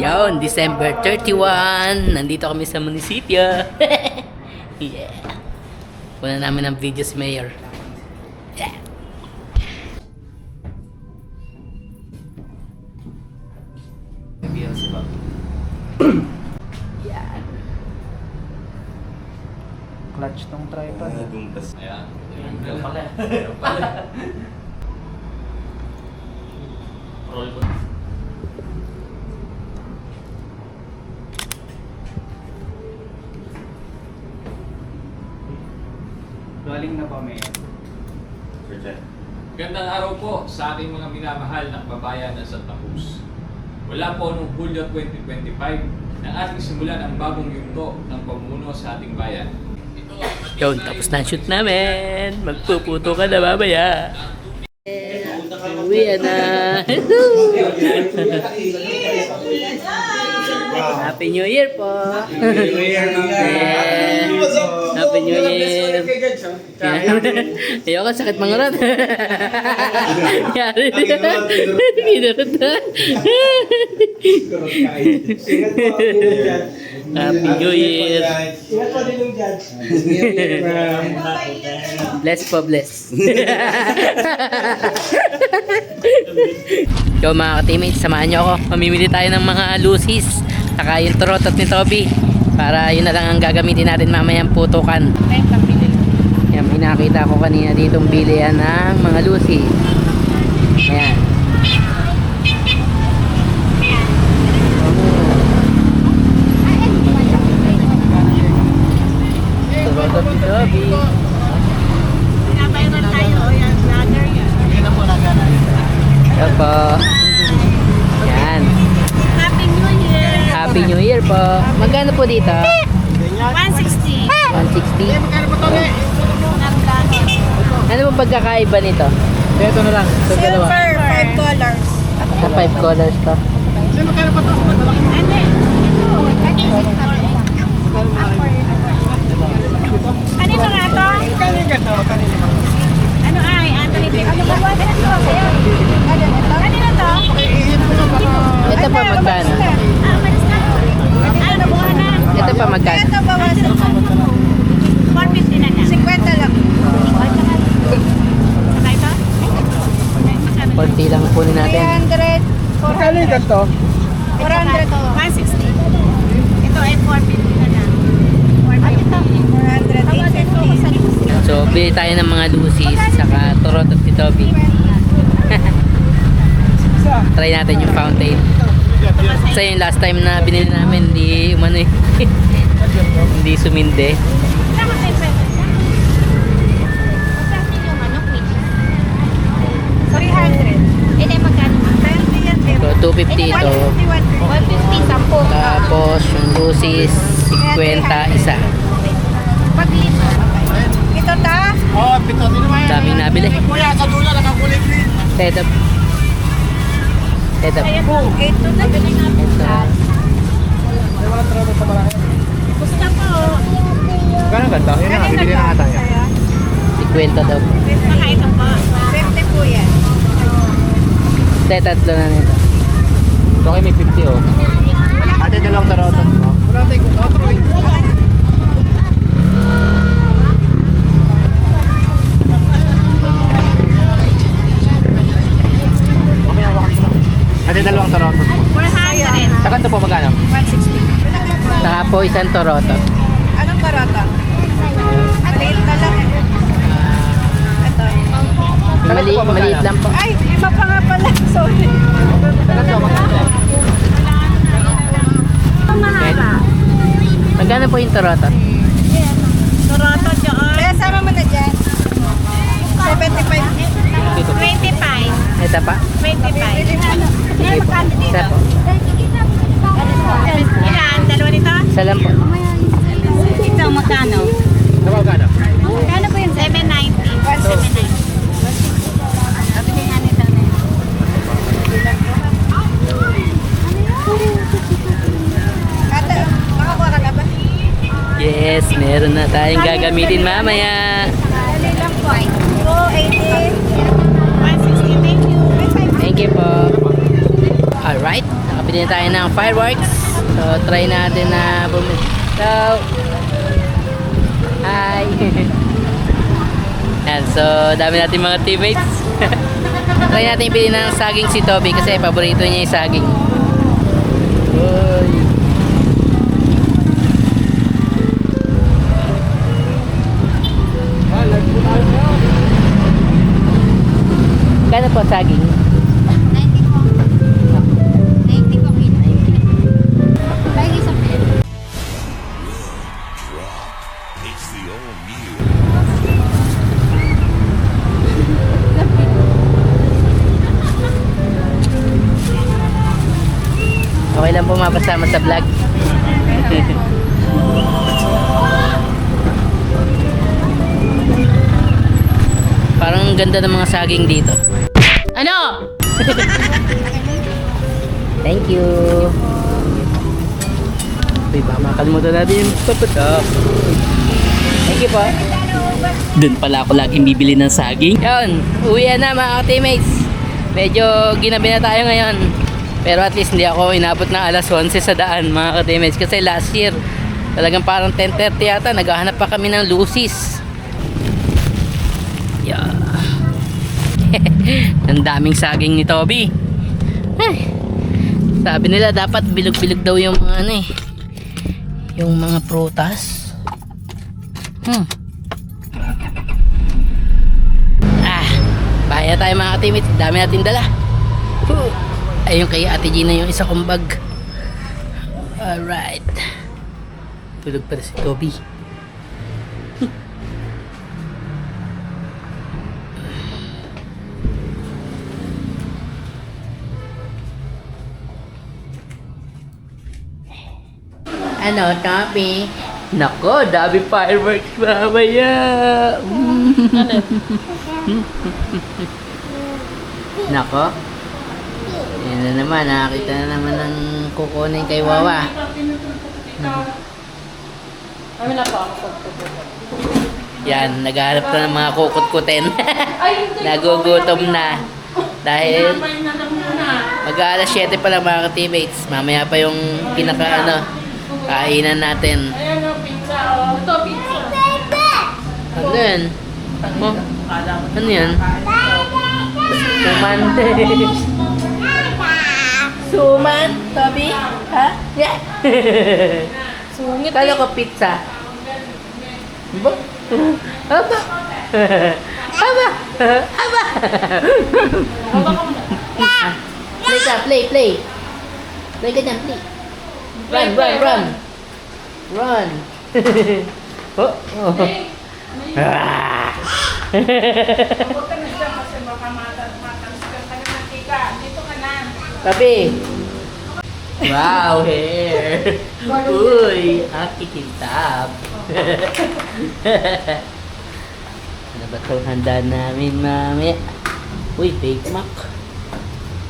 Yun, December 31. Nandito kami sa munisipyo. Yeah. Kuna namin ang video si Mayor. Yeah. Yan. Clutch tong tripod. Ayan. Yan pala. Roll ko. Galing na ba, Mayor? Gandang araw po sa ating mga minamahal na kababayan ng Santa Cruz. Wala po noong Hulyo 2025 nang ating simulan ang bagong yugto ng pamumuno sa ating bayan. Yun, tapos na ang shoot namin. Magpuputo ka na mamaya. Uwi na. Happy New Year po. Happy New Year. Ayoko, sakit mangurat. Yari. Ginurot na. Happy New Year. Bless po, bless. Yo mga ka-teammates, samahan nyo ako. Mamimili tayo ng mga lucis. Saka yung turotot ni Toby. Para yun na lang ang gagamitin natin mamayang putukan. Yan, may nakita ko kanina ditong bilihan ng mga lucis. Ayan. Turotot ni Toby. Pinabayran tayo o yan, vlogger yan. Ito po. Yan. Happy New Year! Happy New Year po. Magkano po dito? 160. 160. Ano po pagkakaiba nito? Ito na lang. Ito dalawa. Silver, 5 colors. Sa 5 colors to. Kanino nga to? Ano ay? Anthony Beck. Kanino to? Ito pa magkano? Ah, malis na. Ay, nabuha na. Ito pa magkano? Ito bawasan ko. 450 na lang. 50 lang. Saka ito? Konti lang kunin natin. 300. Magkano yung ganito? 400. 160. Ito ay 450 na lang. 400. 850. So, bili tayo ng mga lucis saka turot at titobi. Try natin yung fountain. Kasi yung last time na binili namin, hindi umano hindi suminde. Tama tayo pa. Yung manok ni 300. Eh, magkano? 30 yan. So, 250 ito. 150, 10. Tapos, yung lucis, 50 isa. Paglito. Ito ta? Oo, pito. Daming nabili. Kuya, sa dula, nakakulit rin. Ito. Ito. Ayan po. Ito na. Ito. Ay, wala trabaho sa malaki. Gusto po. Magkano ganito? Yun na, bibili na nga tayo. 50 daw. Saka ito po. 50 po yan. Ito, tatlo na nito. Ito kayo may 50 oh. Ate, dalawang taroton mo. Wala tayo kung otro eh. Okay, hawakan ko. Ate, dalawang taroton mo. 400. Sa kanto po magkano? 160. Saka po isang toroto. Anong karata? Maliit na lang. Ito. Maliit lang po. Ay, iba pa nga pala. Sorry. Sa kanto magkano? Mahaba. Magkano po yung toroto? Karata dyan. Kaya sama mo na dyan. 75. 25. Ito pa? 25. Sige po. Isa po. Ilan? Dalawa nito? Isa lang po. Ito, magkano? Sa magkano? Magkano po yun? 790. 179. Ate, makakuha ka na ba? Yes, meron na tayong gagamitin mamaya. Dali lang po. 280. 160. Thank you. Thank you po. Alright, nakabili na tayo ng fireworks. So, try natin na bumili. So, hi! Yan, so, dami natin mga teammates. Try natin ibili ng saging si Toby kasi paborito niya yung saging. Uy! Kano po saging? 90 po. 90 po kilo. 90. Lagi sa pin. It's the all new. Okay lang po mapasama sa vlog. Parang ang ganda ng mga saging dito. Ano? Thank you. Uy, baka makalimutan natin yung papatok. Thank you po. Doon pala ako laging bibili ng saging. Yun, uwi na mga teammates. Medyo ginabi na tayo ngayon. Pero at least hindi ako inabot ng alas 11 sa daan mga ka-teammates. Kasi last year, talagang parang 10:30 yata, naghahanap pa kami ng lusis. Yeah. Ang daming saging ni Toby. Ay, sabi nila dapat bilog-bilog daw yung mga ano eh. Yung mga prutas. Bahaya tayo mga ka-teammates. Dami natin dala. Ayun kay Ate Gina yung isa kong bag. Alright. Tulog pa si Toby. Ano, Toby? Nako, dami fireworks mamaya. Nako. Yan na naman, nakakita na naman ng kukunin kay Wawa. Yan, naghahanap na ng mga kukut-kutin. Nagugutom na. Dahil mag-aalas 7 pa lang mga ka-teammates. Mamaya pa yung kainan natin. Ayan o, pizza o. Ito, pizza. Ano yan? Oh, ano yan? Suman. Suman, Toby? Ha? Yeah. Sungit Kala ko pizza. Ba? Aba? Aba? Aba? Play ka, play. Play ka dyan, play. Run. Run. Oh. Ah. Huwag ka na dyan kasi baka matalsikan ka na ng tika. Dito ka na. Tabi. Wow, hair. Uy, ang kikintab. Ano ba itong handa namin, mami? Uy, Big Mac.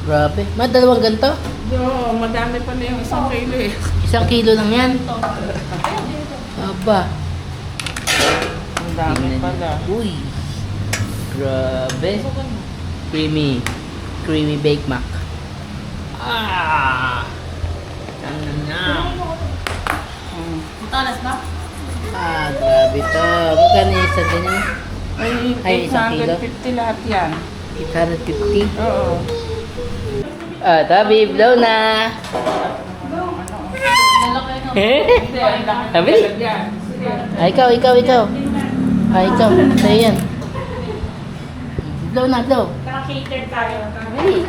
Grabe. Dalawang ganito? Yo, madami pa na yung 1 kilo eh. 1 kilo lang yan. Aba. Ang dami Tingnan pala. niyo. Uy. Grabe. Creamy Big Mac. Talas ba? Grabe to. Magkano yung isa din yun? Ay, 1 kilo? 850 lahat yan. 850. Oo. Tabi, blow na. Tabi? Ikaw. Ikaw. Sa'yo yan. Blow na, blow. Naka-cater tayo. Hey.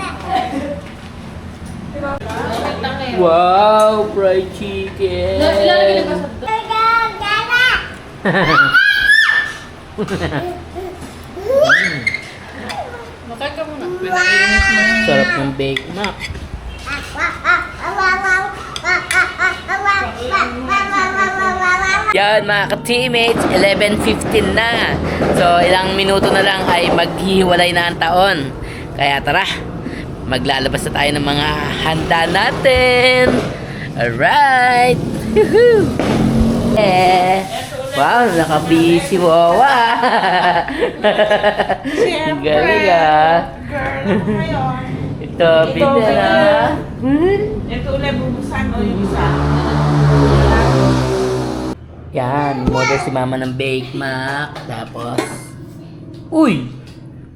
Wow, fried chicken. Makain ka muna. Sarap ng Big Mac. Yan mga ka-teammates, 11:15 na. So ilang minuto na lang ay maghihiwalay na ang taon. Kaya tara, maglalabas na tayo ng mga handa natin. Alright. Woohoo! Wow, nakabisi Wawa. Galing ah. Girl, ano ngayon? Ito Toby na. Ito ulit bubuksan o yung isa. Yan, model si mama ng Bake Mac. Tapos, uy!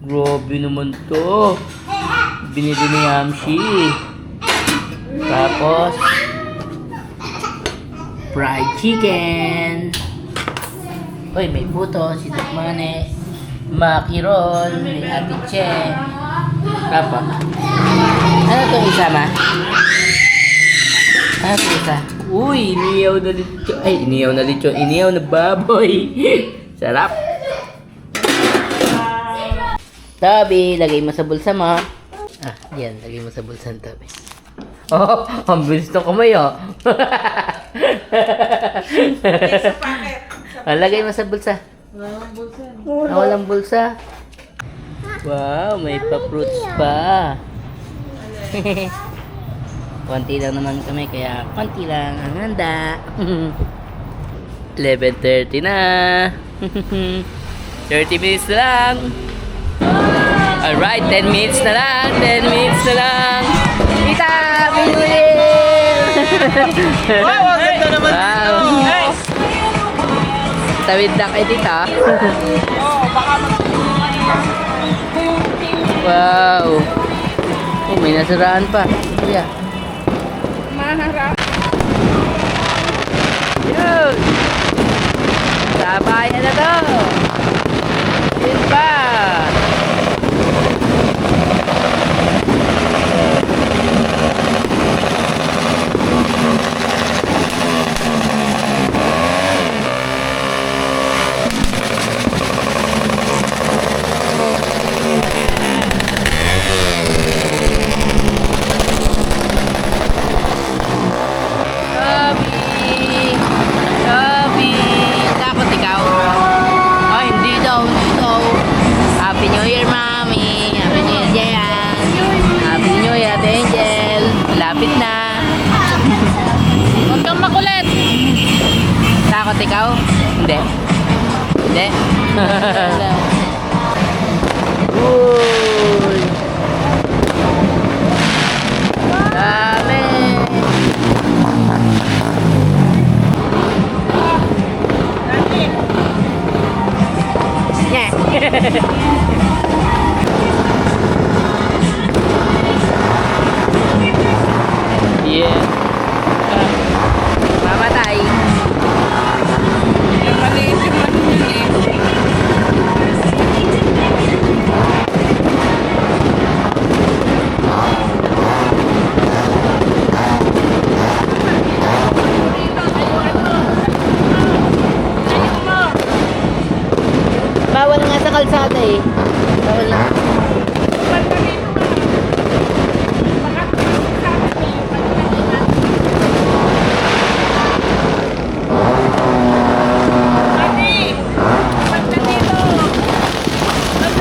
Grabe naman to. Binili ni Yamshi. Tapos, fried chicken. Uy, may puto, si Tukmane. Maki roll, may Ate Che. Tapos, ano itong isa, ma? Ano itong isa? Uy, iniyaw na lechon. Ay, iniyaw na lechon. Iniyaw na baboy. Sarap. Toby, lagay mo sa bulsa mo. Ah, yan. Lagay mo sa bulsa ng Toby. Oh, ang bilis ng kamay, oh. Sa packet. Ah, lagay mo sa bulsa. Walang bulsa. Ah, walang bulsa. Wow, may pa-fruits pa. Konti lang naman kami, kaya konti lang ang handa. 11:30 na. 30 minutes na lang. Alright, 10 minutes na lang. 10 minutes na lang. Tita, Happy New Year! Wow, ang ganda naman dito. Wow. Tawid na kay tita. Oo, baka Wow. Oh, may nasiraan pa. Kuya. maharap. Yun! Sabayan na to! Yun pa! Sabi, takot ikaw? Ay, hindi daw, hindi daw. Happy New Year, Mami. Happy New Year, Jan. Happy New Year, Ate Angel. Lapit na. Huwag kang makulit. Takot ikaw? Hindi. Hindi. Uy. Dami. Yeah. Yeah. Mamatay. Yung maliit yung maliit. Bawal nga sa kalsada eh. Bawal na.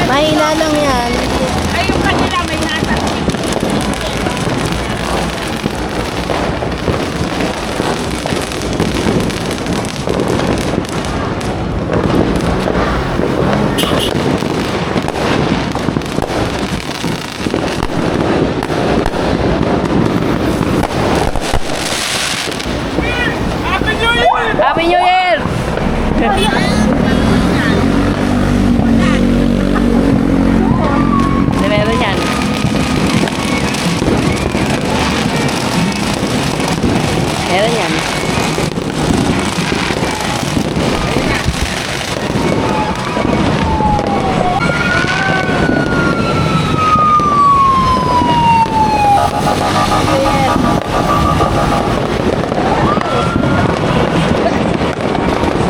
Mahina lang yan. Ay, yung kanila may nasa. Happy New Year! Ano meron yan? Meron yan.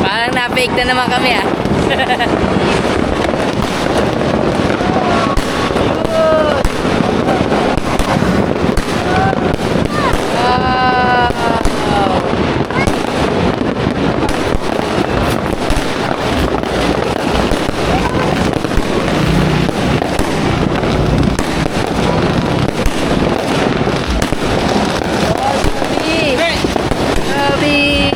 Parang na-fake na naman kami ah. Gabi!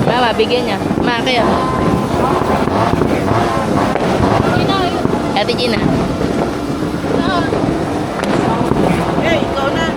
Mama, bigyan niya. Ma, kayo. Ate Gina. Eh, ikaw na.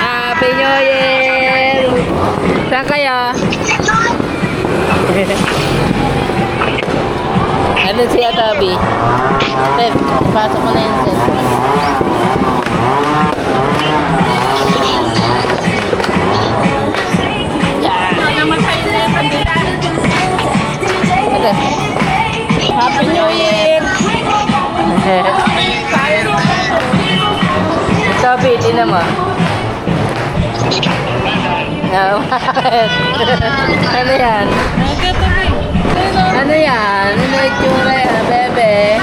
Happy New Year! Saan kayo? Ano siya, Toby? Seth, pasok mo na yun, Seth. Namatay na yung kanila. Ito. Happy New Year! Toby, tinan mo. Ah, bakit? Ano yan? Ano yan? Ano yung itsura yan, bebe?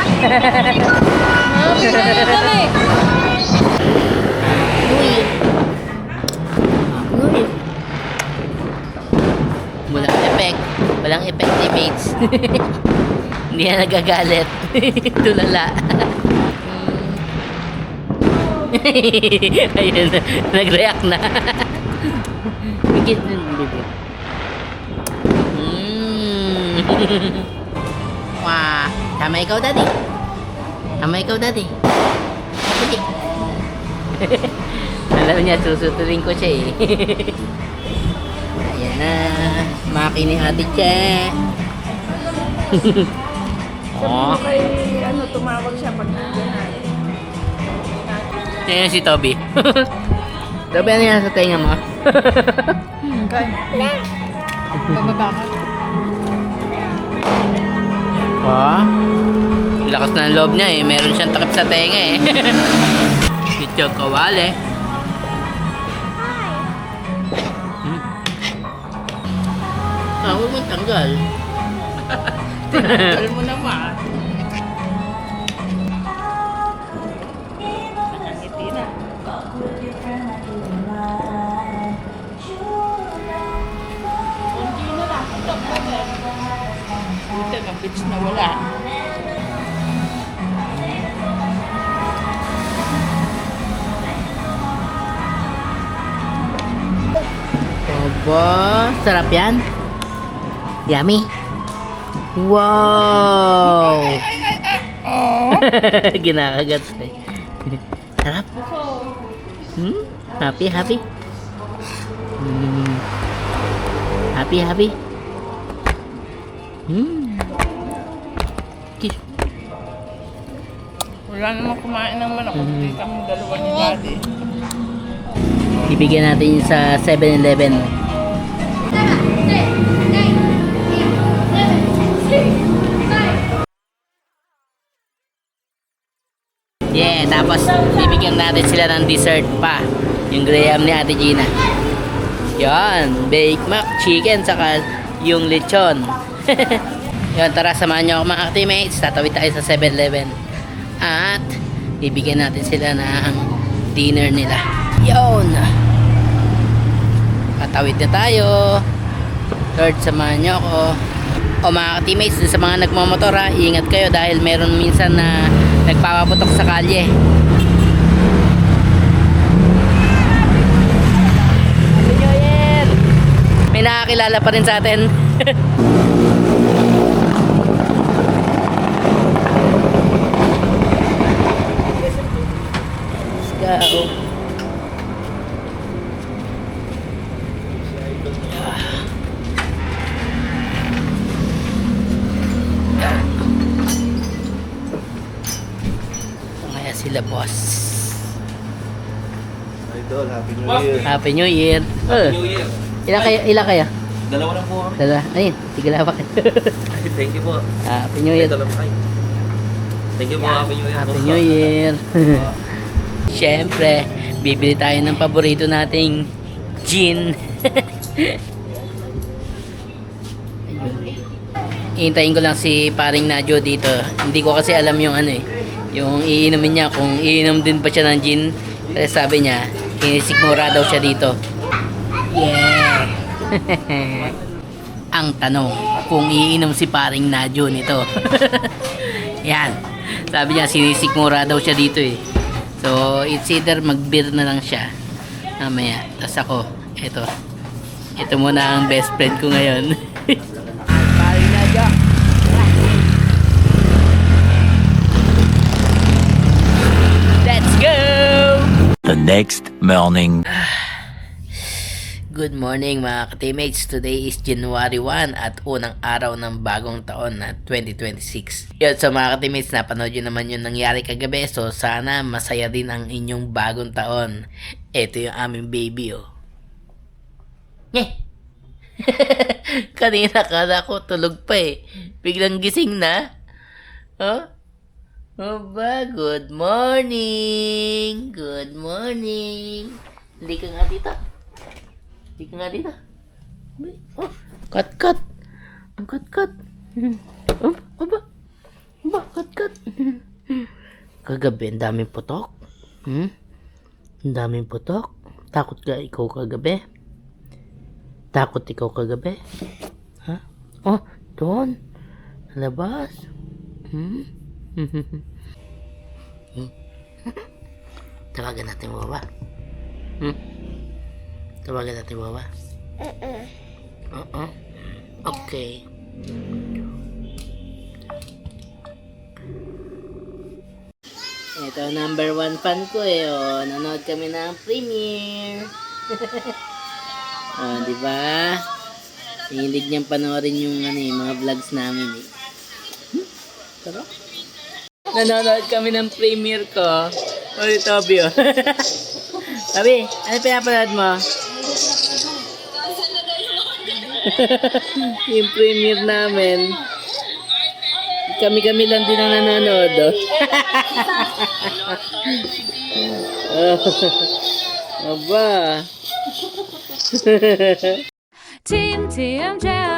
Uy. Walang effect. Walang effect, teammates. Hindi na nagagalit. Tulala. Ayun, nag-react na. Bigit ng bibig. Wah, sama ikaw, Daddy. Sama ikaw, Daddy. Daddy. Alam niya, susuturin ko siya eh. Ayan na. Maki ni Ate Che. Oh. Kay, tumawag siya pag nandiyan na. Ayan si Toby. Toby, ano yan sa tenga mo? Bababa ka. Oh. Lakas na ng loob niya eh. Meron siyang takip sa tenga eh. Kitchog kawali. Ah, huwag mong tanggal. Tanggal mo naman. Nakangiti na. Kundi na lang. Ito, ang na wala. Obo, sarap yan. Yummy. Wow! Ginakagat eh. Sarap. Happy, happy. Happy, happy. Kiss. Wala namang kumain ng manok. Hindi kami dalawa ni Daddy. Ibigyan natin yun sa 7-Eleven. Yeah, tapos bibigyan natin sila ng dessert pa. Yung graham ni Ate Gina. Yan, Bake Mac, chicken, saka yung lechon. Yan, tara, samahan nyo ako mga teammates. Tatawid tayo sa 7-Eleven. At bibigyan natin sila ng dinner nila. Yon. Patawid na tayo. Lord, samahan nyo ako. O mga teammates, sa mga nagmamotor ha, ingat kayo dahil meron minsan na nagpapaputok sa kalye. Happy New Year! May nakakilala pa rin sa atin. Let's go. boss. Idol, Happy New Boss, Year. Happy New Year. New Year. Ilan kaya? Dalawa lang po kami. Dala. Ayun, tigalawak. Thank you po. Happy New Year. Dalawa kayo. Thank you po, Happy New Year. Happy New Year. Siyempre, bibili tayo ng paborito nating gin. Iintayin ko lang si paring Nadyo dito. Hindi ko kasi alam yung ano eh. Yung iinumin niya, kung iinom din pa siya ng gin. Kasi sabi niya, kinisikmura daw siya dito. Yeah! Ang tanong, kung iinom si paring Nadyo nito. Yan. Sabi niya, sinisikmura daw siya dito eh. So, it's either mag-beer na lang siya. Mamaya. Tapos ako, ito. Ito muna ang best friend ko ngayon. Paring Nadyo. Let's go! The next morning. Good morning mga ka-teammates. Today is January 1 at unang araw ng bagong taon na 2026. Yun, so mga ka-teammates, napanood yun naman yung nangyari kagabi. So sana masaya din ang inyong bagong taon. Ito yung aming baby oh. Nyeh! Kanina kala ko tulog pa eh. Biglang gising na. Oh? Oba, good morning! Good morning! Hindi ka nga dito. Hindi ka nga dito. Oh, cut. Ang cut. Oh, aba. Cut. Kagabi, ang daming putok. Ang daming putok. Takot ka ikaw kagabi? Takot ikaw kagabi? Ha? Oh, doon. Labas. Tawagan natin baba. Tawagan natin baba. Okay. Ito number 1 fan ko eh. Oh, nanood kami ng premiere. Oh, di ba? Hilig niyang panoorin yung mga vlogs namin eh. Tara. Nanonood kami ng premiere ko. Oy, Toby oh. Toby, ano pinapanood mo? Yung premiere namin. Kami lang din ang nanonood oh. Aba. Team TMJ.